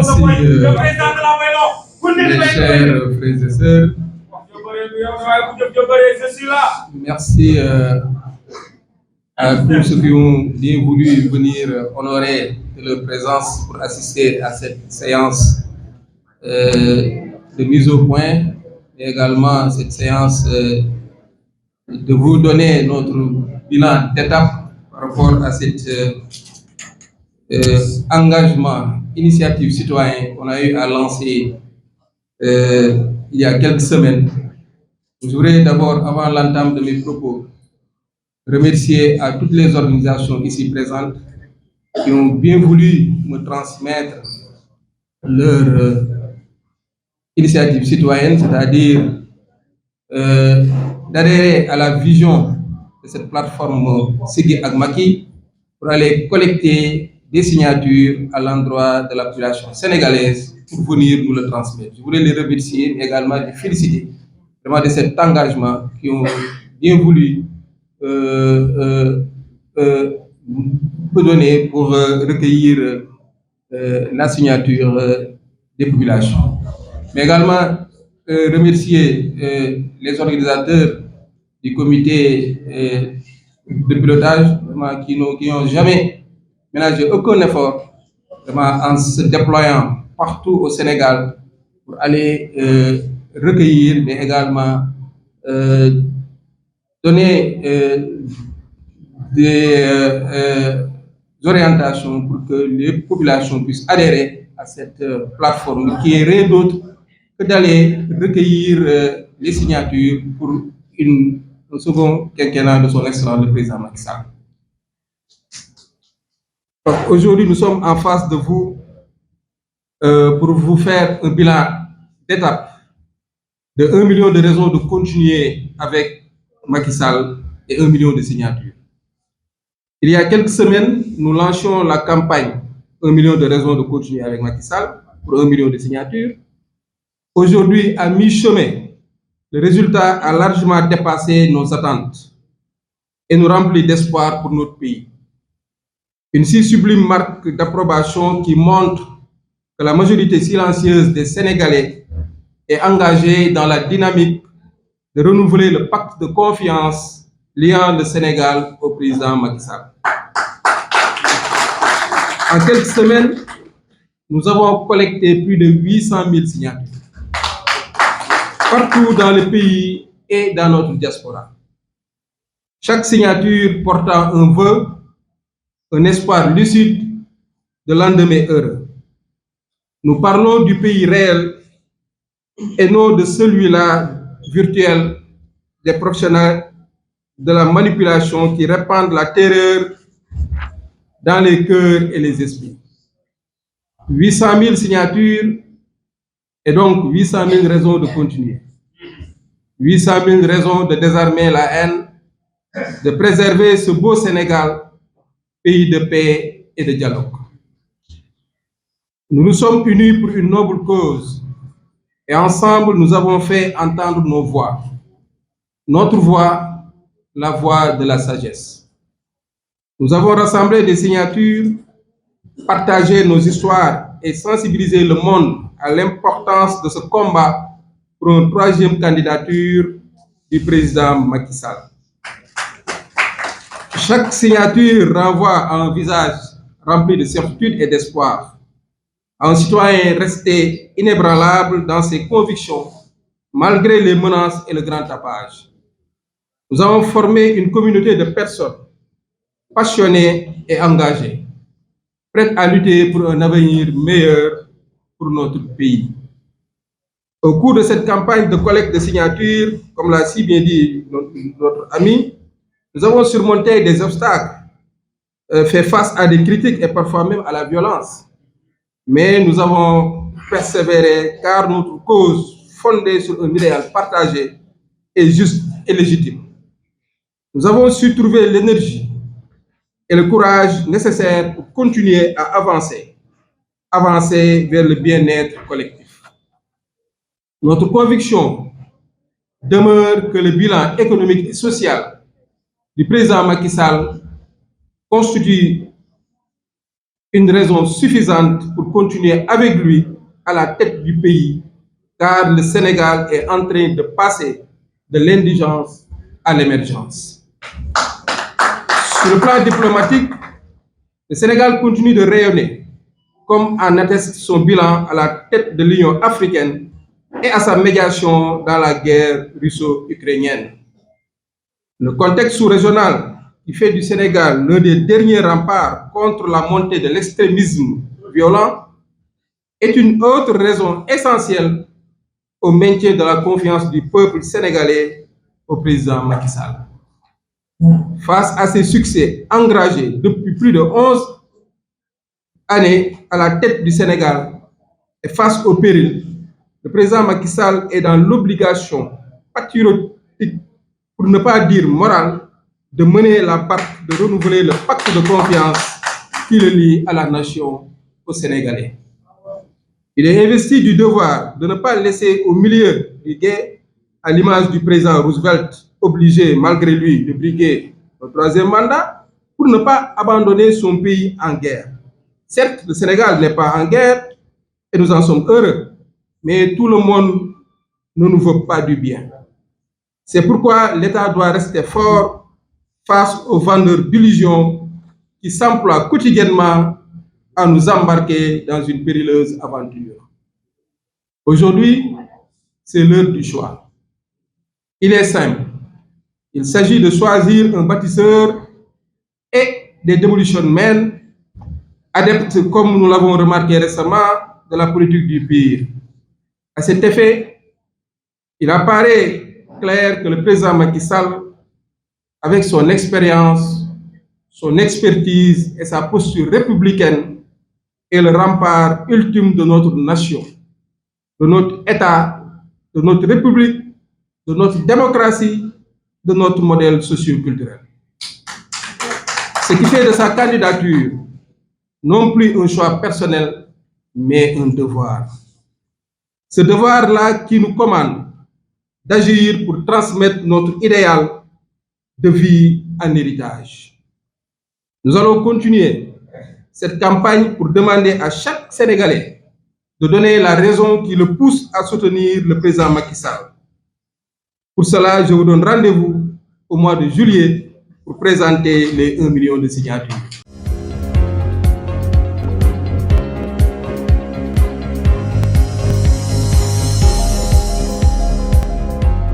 Merci, mes chers frères et sœurs. Merci à tous ceux qui ont bien voulu venir honorer de leur présence pour assister à cette séance de mise au point, et également cette séance de vous donner notre bilan d'étape par rapport à cet engagement, initiative citoyenne qu'on a eu à lancer il y a quelques semaines. Je voudrais d'abord, avant l'entame de mes propos, remercier à toutes les organisations ici présentes qui ont bien voulu me transmettre leur initiative citoyenne, c'est-à-dire d'adhérer à la vision de cette plateforme Siggi ak Macky pour aller collecter des signatures à l'endroit de la population sénégalaise pour venir nous le transmettre. Je voulais les remercier, mais également les féliciter vraiment de cet engagement qui ont bien voulu me donner pour recueillir la signature des populations. Mais également remercier les organisateurs du comité de pilotage qui n'ont jamais ménagé aucun effort en se déployant partout au Sénégal pour aller recueillir, mais également donner des orientations pour que les populations puissent adhérer à cette plateforme qui est rien d'autre que d'aller recueillir les signatures pour un second quinquennat de son excellence le président Macky Sall. Aujourd'hui, nous sommes en face de vous pour vous faire un bilan d'étape de 1 million de raisons de continuer avec Macky Sall et 1 million de signatures. Il y a quelques semaines, nous lancions la campagne 1 million de raisons de continuer avec Macky Sall pour 1 million de signatures. Aujourd'hui, à mi-chemin, le résultat a largement dépassé nos attentes et nous remplit d'espoir pour notre pays. Une si sublime marque d'approbation qui montre que la majorité silencieuse des Sénégalais est engagée dans la dynamique de renouveler le pacte de confiance liant le Sénégal au président Macky Sall. En quelques semaines, nous avons collecté plus de 800 000 signatures partout dans le pays et dans notre diaspora. Chaque signature portant un vœu, un espoir lucide de lendemain heureux. Nous parlons du pays réel et non de celui-là virtuel des professionnels de la manipulation qui répandent la terreur dans les cœurs et les esprits. 800 000 signatures et donc 800 000 raisons de continuer. 800 000 raisons de désarmer la haine, de préserver ce beau Sénégal, pays de paix et de dialogue. Nous nous sommes unis pour une noble cause et ensemble nous avons fait entendre nos voix. Notre voix, la voix de la sagesse. Nous avons rassemblé des signatures, partagé nos histoires et sensibilisé le monde à l'importance de ce combat pour une troisième candidature du président Macky Sall. Chaque signature renvoie à un visage rempli de certitude et d'espoir, à un citoyen resté inébranlable dans ses convictions, malgré les menaces et le grand tapage. Nous avons formé une communauté de personnes passionnées et engagées, prêtes à lutter pour un avenir meilleur pour notre pays. Au cours de cette campagne de collecte de signatures, comme l'a si bien dit notre ami, nous avons surmonté des obstacles, fait face à des critiques et parfois même à la violence. Mais nous avons persévéré car notre cause, fondée sur un idéal partagé, est juste et légitime. Nous avons su trouver l'énergie et le courage nécessaires pour continuer à avancer vers le bien-être collectif. Notre conviction demeure que le bilan économique et social du président Macky Sall constitue une raison suffisante pour continuer avec lui à la tête du pays, car le Sénégal est en train de passer de l'indigence à l'émergence. Sur le plan diplomatique, le Sénégal continue de rayonner, comme en atteste son bilan à la tête de l'Union africaine et à sa médiation dans la guerre russo-ukrainienne. Le contexte sous-régional qui fait du Sénégal l'un des derniers remparts contre la montée de l'extrémisme violent est une autre raison essentielle au maintien de la confiance du peuple sénégalais au président Macky Sall. Face à ces succès engrangés depuis plus de 11 années à la tête du Sénégal et face au péril, le président Macky Sall est dans l'obligation patriotique, pour ne pas dire morale, de mener la barque, de renouveler le pacte de confiance qui le lie à la nation, aux Sénégalais. Il est investi du devoir de ne pas laisser au milieu du gué, à l'image du président Roosevelt, obligé malgré lui de briguer le troisième mandat, pour ne pas abandonner son pays en guerre. Certes, le Sénégal n'est pas en guerre et nous en sommes heureux, mais tout le monde ne nous veut pas du bien. C'est pourquoi l'État doit rester fort face aux vendeurs d'illusions qui s'emploient quotidiennement à nous embarquer dans une périlleuse aventure. Aujourd'hui, c'est l'heure du choix. Il est simple. Il s'agit de choisir un bâtisseur et des demolition men, adeptes, comme nous l'avons remarqué récemment, de la politique du pire. À cet effet, il apparaît clair que le président Macky Sall, avec son expérience, son expertise et sa posture républicaine, est le rempart ultime de notre nation, de notre État, de notre République, de notre démocratie, de notre modèle socio-culturel. Ce qui fait de sa candidature non plus un choix personnel, mais un devoir. Ce devoir-là qui nous commande d'agir pour transmettre notre idéal de vie en héritage. Nous allons continuer cette campagne pour demander à chaque Sénégalais de donner la raison qui le pousse à soutenir le président Macky Sall. Pour cela, je vous donne rendez-vous au mois de juillet pour présenter les 1 million de signatures.